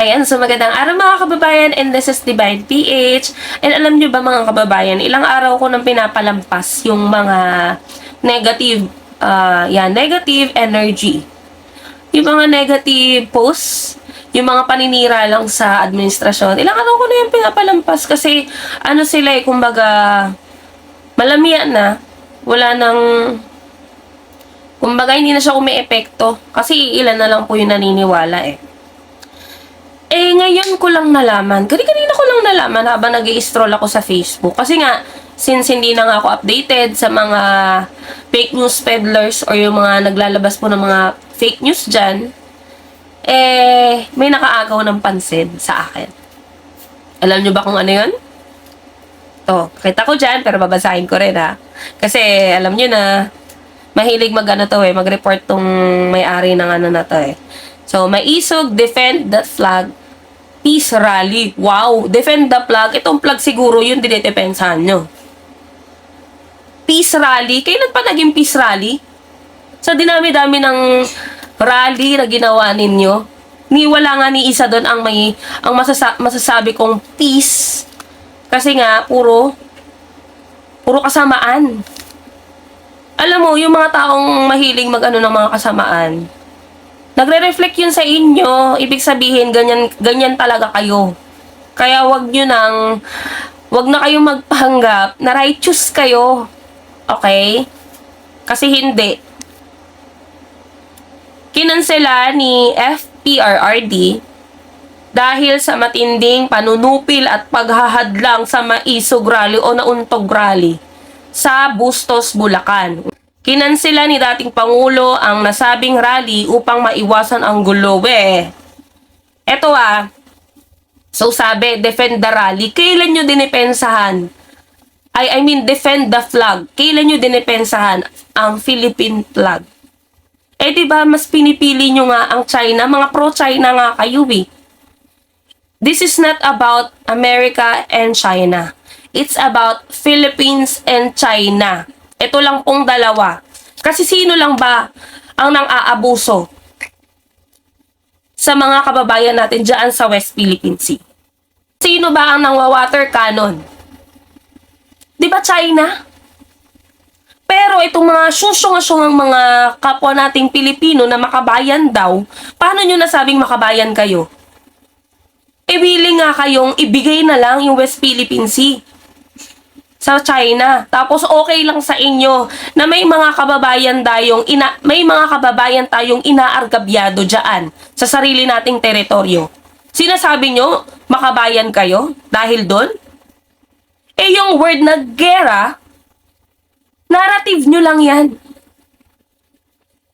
Ayan, so magandang araw mga kababayan, and this is Divine PH. And alam nyo ba mga kababayan, ilang araw ko nang pinapalampas yung mga negative, negative energy. Yung mga negative posts, yung mga paninira lang sa administrasyon. Ilang araw ko na yung pinapalampas kasi ano sila kumbaga, malamian na, wala nang, kumbaga hindi na siya epekto kasi ilan na lang po yung naniniwala ngayon ko lang nalaman. Kanina ko lang nalaman habang nag-i-stroll ako sa Facebook. Kasi nga, since hindi na nga ako updated sa mga fake news peddlers or yung mga naglalabas po ng mga fake news dyan, may nakaagaw ng pansin sa akin. Alam nyo ba kung ano yun? To, kita ko dyan, pero babasahin ko rin ha. Kasi, alam nyo na, mahilig mag-report tong may-ari ng ano na to So, Maisog, defend the flag, peace rally. Wow! Defend the flag. Itong flag siguro yung dinedepensahan nyo. Peace rally? Kailan pa naging peace rally? Sa dinami-dami ng rally na ginawa ninyo, wala nga ni isa doon ang masasabi kong peace. Kasi nga, puro kasamaan. Alam mo, yung mga taong mahiling ng mga kasamaan, nagre-reflect yun sa inyo. Ibig sabihin, ganyan talaga kayo. Kaya wag na kayong magpanggap na righteous kayo. Okay? Kasi hindi. Kinansela ni FPRRD dahil sa matinding panunupil at paghahadlang sa Maisog Rally o Nauntog Rally sa Bustos, Bulacan. Kinansela ni dating Pangulo ang nasabing rally upang maiwasan ang gulo. Eto so sabi, defend the rally. Kailan nyo dinipensahan? Defend the flag. Kailan nyo dinipensahan ang Philippine flag? Diba, mas pinipili nyo nga ang China. Mga pro-China nga kayo This is not about America and China. It's about Philippines and China. Ito lang pong dalawa. Kasi sino lang ba ang nang-aabuso sa mga kababayan natin dyan sa West Philippine Sea? Sino ba ang nangwa-water cannon? Di ba China? Pero itong mga susyong-asyong mga kapwa nating Pilipino na makabayan daw, paano nyo nasabing makabayan kayo? Willing nga kayong ibigay na lang yung West Philippine Sea sa China. Tapos okay lang sa inyo na may mga kababayan tayong inaargabyado diyan sa sarili nating teritoryo. Sinasabi nyo, makabayan kayo dahil doon? Yung word na gera, narrative nyo lang yan.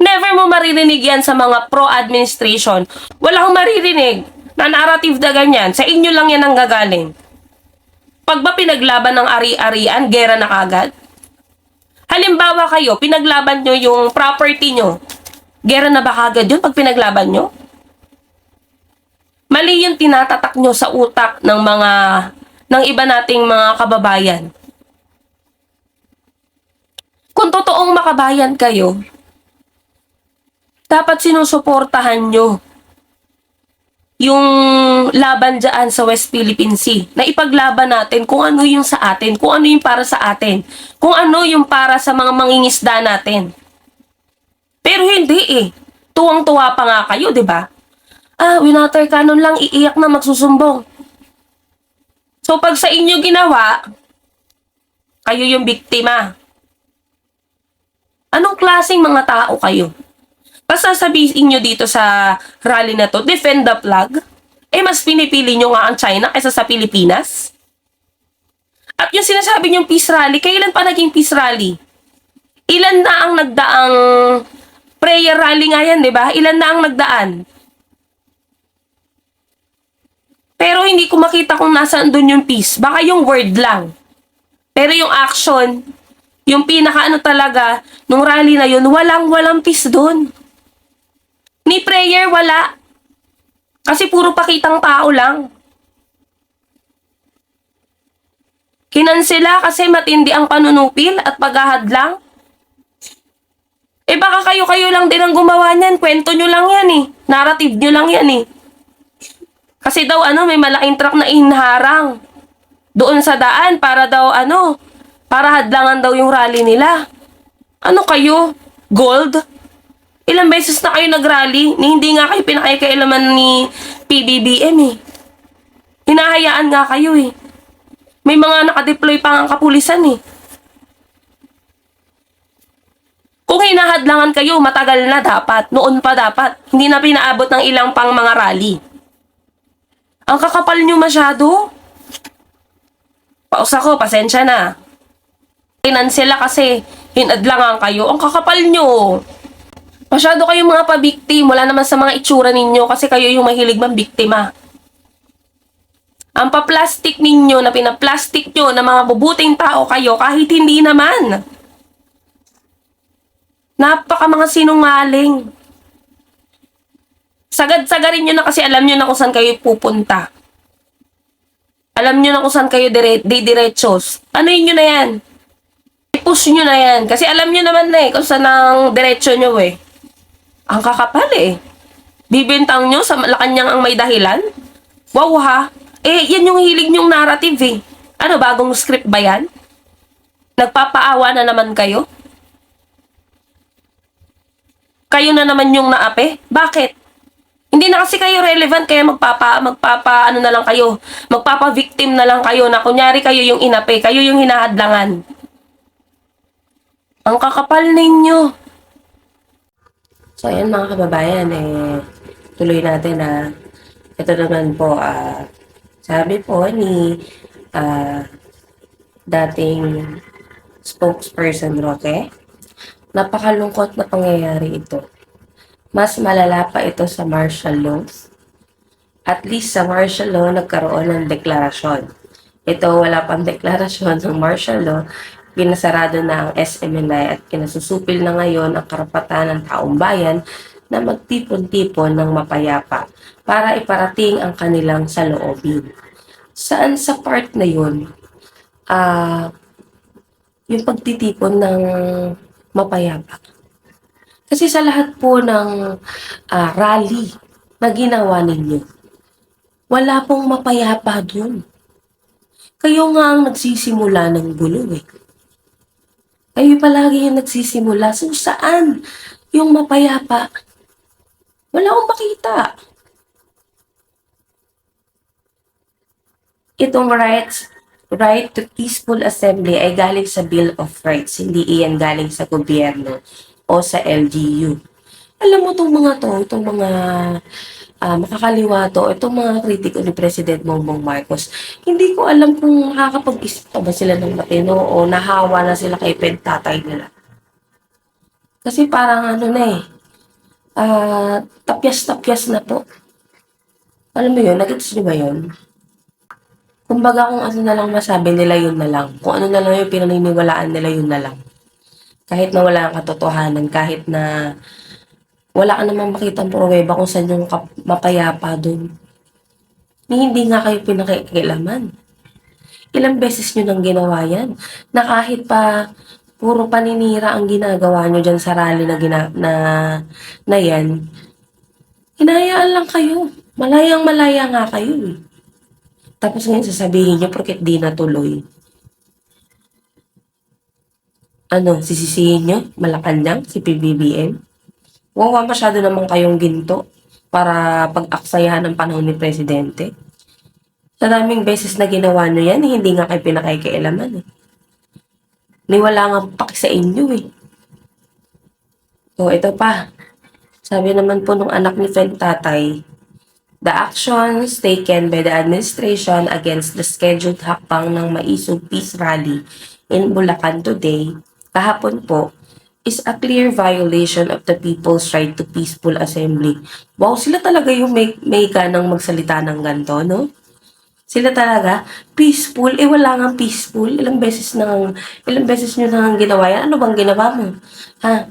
Never mo maririnig yan sa mga pro-administration. Wala akong maririnig na narrative na ganyan. Sa inyo lang yan ang gagaling. Pag ba pinaglaban ng ari-arian, gera na kagad? Halimbawa kayo, pinaglaban nyo yung property nyo. Gera na ba kagad yun pag pinaglaban nyo? Mali yung tinatatak nyo sa utak ng iba nating mga kababayan. Kung totoong makabayan kayo, dapat sinusuportahan nyo yung laban dyan sa West Philippine Sea. Na ipaglaban natin kung ano yung sa atin, kung ano yung para sa atin, kung ano yung para sa mga mangingisda natin. Pero hindi Tuwang-tuwa pa nga kayo, di ba? Winater cannon lang, iiyak na magsusumbong. So pag sa inyo ginawa, kayo yung biktima. Anong klaseng mga tao kayo? Basta sabihin nyo dito sa rally na to, defend the flag, mas pinipili nyo nga ang China kaysa sa Pilipinas? At yung sinasabi nyong peace rally, kailan pa naging peace rally? Ilan na ang nagdaang prayer rally nga yan, di ba? Ilan na ang nagdaan? Pero hindi ko makita kung nasaan dun yung peace. Baka yung word lang. Pero yung action, yung pinaka talaga, nung rally na yun, walang peace dun. Ni prayer, wala. Kasi puro pakitang tao lang. Kinansela kasi matindi ang panunupil at paghahadlang. Baka kayo lang din ang gumawa niyan. Kwento nyo lang yan Narrative nyo lang yan Kasi daw may malaking truck na inharang doon sa daan para daw para hadlangan daw yung rally nila. Ano kayo? Gold? Ilang beses na kayo nag-rally, ni hindi nga kayo pinakikailaman ni PBBM eh. Hinahayaan nga kayo eh. May mga nakadeploy pa ang kapulisan eh. Kung hinahadlangan kayo, matagal na dapat. Noon pa dapat. Hindi na pinaabot ng ilang pang mga rally. Ang kakapal nyo masyado. Paus ako, pasensya na. Tinan sila kasi hinadlangan kayo. Ang kakapal nyo. Masyado kayong mga pabiktim. Wala naman sa mga itsura ninyo kasi kayo yung mahilig mambiktima. Ang pa-plastic ninyo na pinaplastic nyo na mga bubuting tao kayo kahit hindi naman. Napaka mga sinungaling. Sagad-sagarin nyo na kasi alam nyo na kung saan kayo pupunta. Alam nyo na kung saan kayo diretsos. Ano yun nyo na yan? I-push nyo na yan. Kasi alam nyo naman na kung saan ang diretso nyo eh. Ang kakapal eh. Bibintang nyo sa Malacanang ang may dahilan? Wow ha. Yan yung hilig nyong narrative eh. Ano, bagong script ba yan? Nagpapaawa na naman kayo? Kayo na naman yung naape? Bakit? Hindi na kasi kayo relevant kaya ano na lang kayo. Magpapa-victim na lang kayo na kunyari kayo yung inape, kayo yung hinahadlangan. Ang kakapal ninyo. So, ayan mga kababayan, tuloy natin na ito naman po, sabi po ni dating spokesperson Roque, napakalungkot na pangyayari ito. Mas malala pa ito sa martial law. At least sa martial law, nagkaroon ng deklarasyon. Ito, wala pang deklarasyon ng martial law. Pinasarado na ang SMNI at kinasusupil na ngayon ang karapatan ng taong bayan na magtipon-tipon ng mapayapa para iparating ang kanilang saloobin. Saan sa part na yun, yung pagtitipon ng mapayapa? Kasi sa lahat po ng rally na ginawa ninyo, wala pong mapayapa dun. Kayo nga ang nagsisimula ng gulo eh. Kayo palagi yung nagsisimula. So saan yung mapayapa? Wala akong makita. Itong right to peaceful assembly ay galing sa Bill of Rights. Hindi iyan galing sa gobyerno o sa LGU. Alam mo itong mga to, itong mga makakaliwa to, itong mga kritiko ni President Bongbong Marcos, hindi ko alam kung nakakapag-isip pa ba sila ng matino o nahawa na sila kay pentatay nila. Kasi parang tapyas-tapyas na po. Alam mo yun, nagets nyo ba yun? Kumbaga kung ano na lang masabi nila, yun na lang. Kung ano na lang yung pinaniniwalaan nila, yun na lang. Kahit na wala ang katotohanan, kahit na wala ka namang makitang pruweba kung saan yung mapayapa dun. Hindi nga kayo pinakikialaman. Ilang beses nyo nang ginawa yan, na kahit pa puro paninira ang ginagawa nyo dyan sa rally na yan, hinayaan lang kayo. Malayang-malaya nga kayo eh. Tapos ngayon sasabihin nyo porket di natuloy. Sisisihin nyo? Malacanang? Si PBBM? Wawa masyado naman kayong ginto para pag-aksayahan ng panahon ni Presidente. Sa daming beses na ginawa nyo yan, hindi nga kayo pinakikialaman eh. Wala nga paki sa inyo eh. So, ito pa. Sabi naman po nung anak ni Fred Tatay, the actions taken by the administration against the scheduled hakbang ng Maisog Peace Rally in Bulacan today, kahapon po, is a clear violation of the people's right to peaceful assembly. Wow, sila talaga yung may ganang magsalita ng ganito, no? Sila talaga, peaceful, wala nga peaceful. Ilang beses nyo nang ginawa yan. Ano bang ginawa mo? Ha?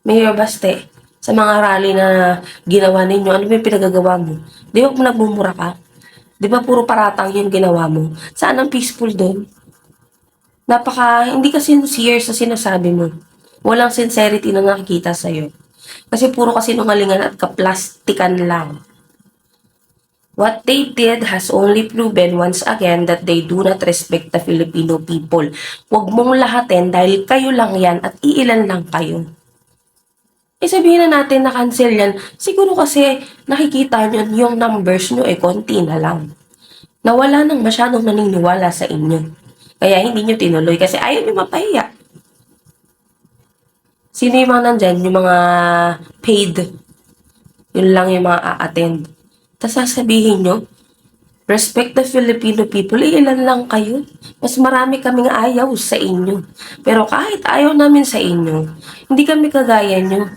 Mayor Baste, sa mga rally na ginawa ninyo, ano ba yung pinagagawa mo? Di ba nagmumura ka? Di ba puro paratang yung ginawa mo? Saan ang peaceful doon? Hindi kasi sincere sa sinasabi mo. Walang sincerity na nakikita sa'yo. Kasi puro kasi nungalingan at kaplastikan lang. What they did has only proven once again that they do not respect the Filipino people. Huwag mong lahatin dahil kayo lang yan at iilan lang kayo. Sabihin na natin na cancel yan. Siguro kasi nakikita nyo yung numbers nyo konti na lang. Nawala nang masyadong naniniwala sa inyo. Kaya hindi nyo tinuloy kasi ayaw nyo mapahiya. Sino yung mga nandyan? Yung mga paid. Yun lang yung mga a-attend. Tapos sasabihin nyo, respect the Filipino people, ilan lang kayo. Mas marami kaming ayaw sa inyo. Pero kahit ayaw namin sa inyo, hindi kami kagaya nyo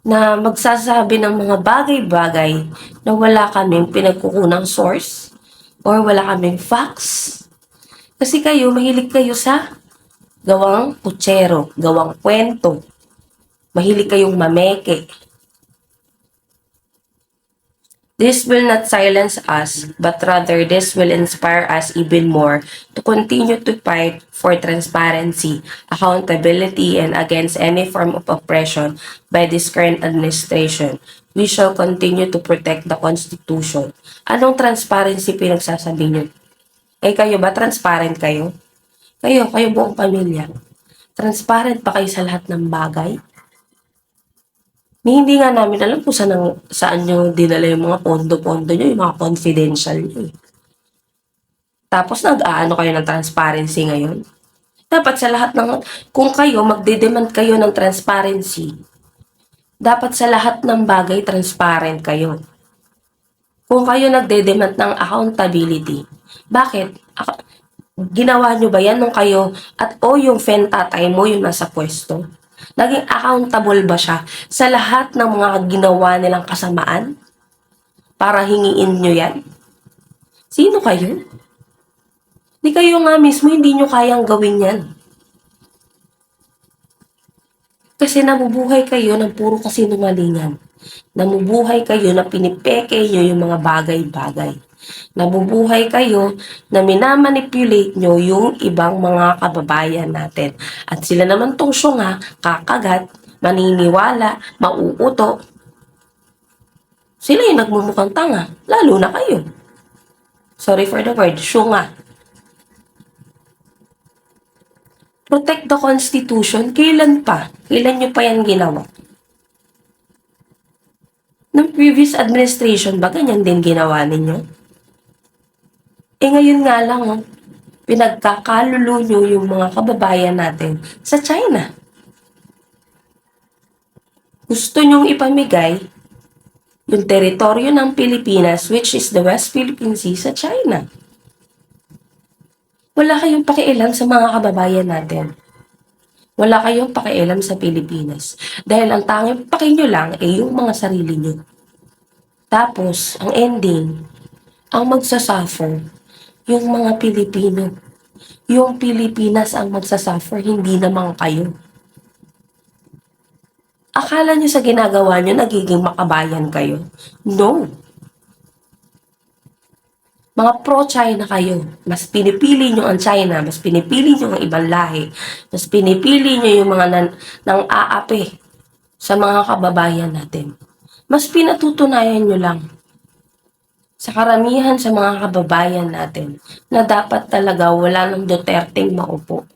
na magsasabi ng mga bagay-bagay na wala kaming pinagkukunang source or wala kaming facts. Kasi kayo, mahilig kayo sa gawang kutsero, gawang kwento. Mahilig kayong mameke. This will not silence us, but rather this will inspire us even more to continue to fight for transparency, accountability, and against any form of oppression by this current administration. We shall continue to protect the Constitution. Anong transparency pinagsasabi niyo? Kayo ba? Transparent kayo? Kayo buong pamilya. Transparent pa kayo sa lahat ng bagay? Hindi nga namin alam kung saan nyo dinala yung mga pondo-pondo nyo, yung mga confidential nyo. Tapos nag-aano kayo ng transparency ngayon. Dapat sa lahat ng, kung kayo magde-demand kayo ng transparency, dapat sa lahat ng bagay transparent kayo. Kung kayo nagde-demand ng accountability, bakit? Ginawa nyo ba yan nung kayo at yung tatay mo yung nasa pwesto? Naging accountable ba siya sa lahat ng mga ginawa nilang kasamaan? Para hingiin nyo yan? Sino kayo? Di kayo nga mismo, hindi nyo kayang gawin yan. Kasi nabubuhay kayo ng puro kasinungalingan. Namubuhay kayo na pinipeke nyo yung mga bagay-bagay. Nabubuhay kayo na minamanipulate nyo yung ibang mga kababayan natin. At sila naman tong syunga, kakagat, maniniwala, mauuto. Sila yung nagmumukhang tanga, lalo na kayo. Sorry for the word, syunga. Protect the Constitution, kailan pa? Kailan nyo pa yan ginawa? Ng previous administration ba ganyan din ginawa ninyo? Ngayon nga lang, pinagkakalulo nyo yung mga kababayan natin sa China. Gusto nyong ipamigay yung teritoryo ng Pilipinas, which is the West Philippine Sea, sa China. Wala kayong pakialam sa mga kababayan natin. Wala kayong pakialam sa Pilipinas. Dahil ang tanging paki nyo lang ay yung mga sarili nyo. Tapos, ang ending, ang magsasuffer, yung mga Pilipino. Yung Pilipinas ang magsasuffer, hindi naman kayo. Akala nyo sa ginagawa nyo, nagiging makabayan kayo? No. Mga pro-China kayo. Mas pinipili nyo ang China, mas pinipili nyo ang ibang lahi, mas pinipili nyo yung mga nang aapi sa mga kababayan natin. Mas pinatutunayan nyo lang sa karamihan sa mga kababayan natin na dapat talaga wala ng Duterteng maupo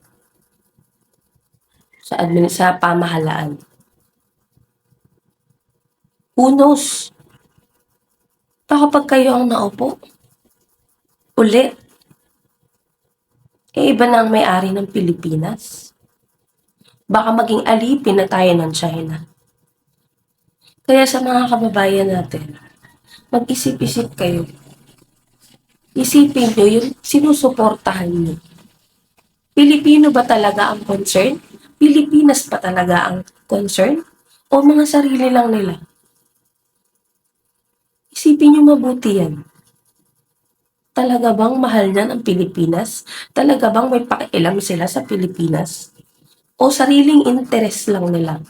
sa pamahalaan. Who knows? Baka pag kayo ang naupo, ulit, iba na ang may-ari ng Pilipinas. Baka maging alipin na tayo ng China. Kaya sa mga kababayan natin, mag-isip-isip kayo. Isipin nyo yung sinusuportahan nyo. Pilipino ba talaga ang concern? Pilipinas pa talaga ang concern? O mga sarili lang nila? Isipin nyo mabuti yan. Talaga bang mahal niyan ang Pilipinas? Talaga bang may pakialam sila sa Pilipinas? O sariling interest lang nila?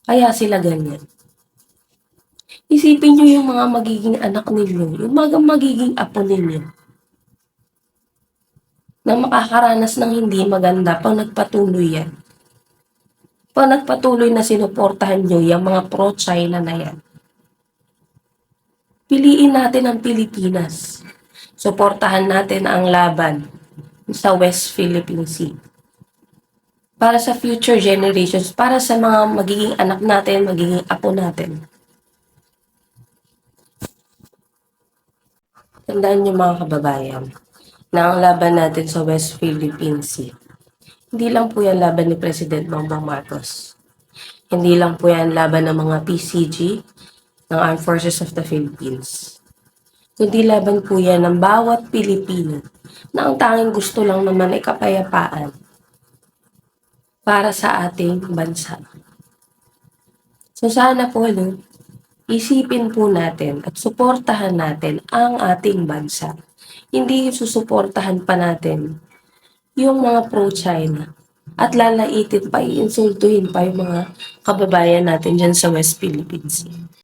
Kaya sila ganyan. Isipin nyo yung mga magiging anak ninyo, yung mga magiging apo ninyo, na makakaranas ng hindi maganda pag nagpatuloy yan. Pag nagpatuloy na sinuportahan nyo yung mga pro-China na yan. Piliin natin ang Pilipinas. Suportahan natin ang laban sa West Philippine Sea. Para sa future generations, para sa mga magiging anak natin, magiging apo natin. Tandaan niyo mga kababayan, na ang laban natin sa West Philippine Sea, hindi lang po yan laban ni President Bongbong Marcos. Hindi lang po yan laban ng mga PCG, ng Armed Forces of the Philippines. Kundi laban po yan ng bawat Pilipino na ang tanging gusto lang naman ay kapayapaan para sa ating bansa. So sana po, isipin po natin at suportahan natin ang ating bansa. Hindi susuportahan pa natin yung mga pro-China at lalaitin pa, iinsultuhin pa yung mga kababayan natin dyan sa West Philippines.